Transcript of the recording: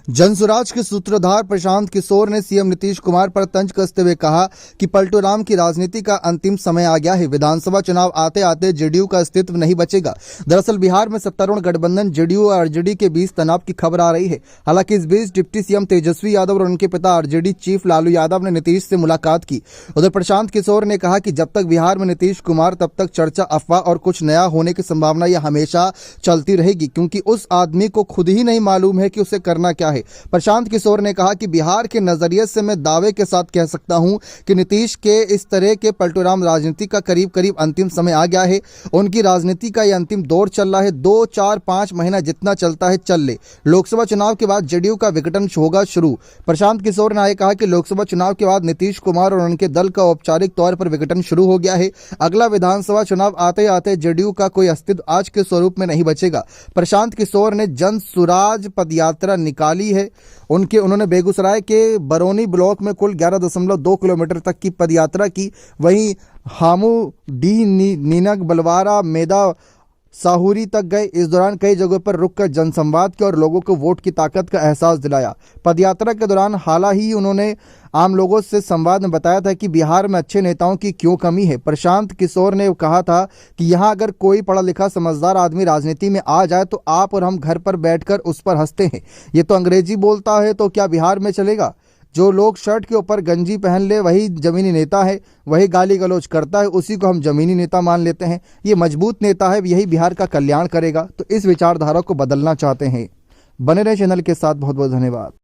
जनसुराज के सूत्रधार प्रशांत किशोर ने सीएम नीतीश कुमार पर तंज कसते हुए कहा कि पलटू राम की राजनीति का अंतिम समय आ गया है। विधानसभा चुनाव आते आते जेडीयू का अस्तित्व नहीं बचेगा। दरअसल बिहार में सत्तारूढ़ गठबंधन जेडीयू और आरजेडी के बीच तनाव की खबर आ रही है। हालांकि इस बीच डिप्टी सीएम तेजस्वी यादव और उनके पिता आरजेडी चीफ लालू यादव ने नीतीश से मुलाकात की। उधर प्रशांत किशोर ने कहा कि जब तक बिहार में नीतीश कुमार तब तक चर्चा, अफवाह और कुछ नया होने की संभावना यह हमेशा चलती रहेगी, क्योंकि उस आदमी को खुद ही नहीं मालूम है कि उसे करना क्या है। प्रशांत किशोर ने कहा कि बिहार के नजरिए से मैं दावे के साथ कह सकता हूं कि नीतीश के इस तरह के पलटूराम राजनीति का करीब करीब अंतिम समय आ गया है। उनकी राजनीति का यह अंतिम दौर चल रहा है। 2, 4, 5 महीना जितना चलता है चल ले। लोकसभा चुनाव के बाद जेडीयू का विघटन होगा शुरू। प्रशांत किशोर ने कहा कि लोकसभा चुनाव के बाद नीतीश कुमार और उनके दल का औपचारिक तौर पर विघटन शुरू हो गया है। अगला विधानसभा चुनाव आते आते जेडीयू का कोई अस्तित्व आज के स्वरूप में नहीं बचेगा। प्रशांत किशोर ने जन सुराज पदयात्रा निकाली है। उन्होंने बेगूसराय के बरौनी ब्लॉक में कुल 11.2 किलोमीटर तक की पदयात्रा की। वहीं हामू डी नीनक बलवारा मेदा साहुरी तक गए। इस दौरान कई जगहों पर रुककर जनसंवाद किया और लोगों को वोट की ताकत का एहसास दिलाया। पदयात्रा के दौरान हालांकि उन्होंने आम लोगों से संवाद में बताया था कि बिहार में अच्छे नेताओं की क्यों कमी है। प्रशांत किशोर ने कहा था कि यहाँ अगर कोई पढ़ा लिखा समझदार आदमी राजनीति में आ जाए तो आप और हम घर पर बैठकर उस पर हंसते हैं। ये तो अंग्रेजी बोलता है तो क्या बिहार में चलेगा? जो लोग शर्ट के ऊपर गंजी पहन ले वही जमीनी नेता है, वही गाली गलौज करता है, उसी को हम जमीनी नेता मान लेते हैं। ये मजबूत नेता है, यही बिहार का कल्याण करेगा। तो इस विचारधारा को बदलना चाहते हैं। बने रहे चैनल के साथ। बहुत बहुत धन्यवाद।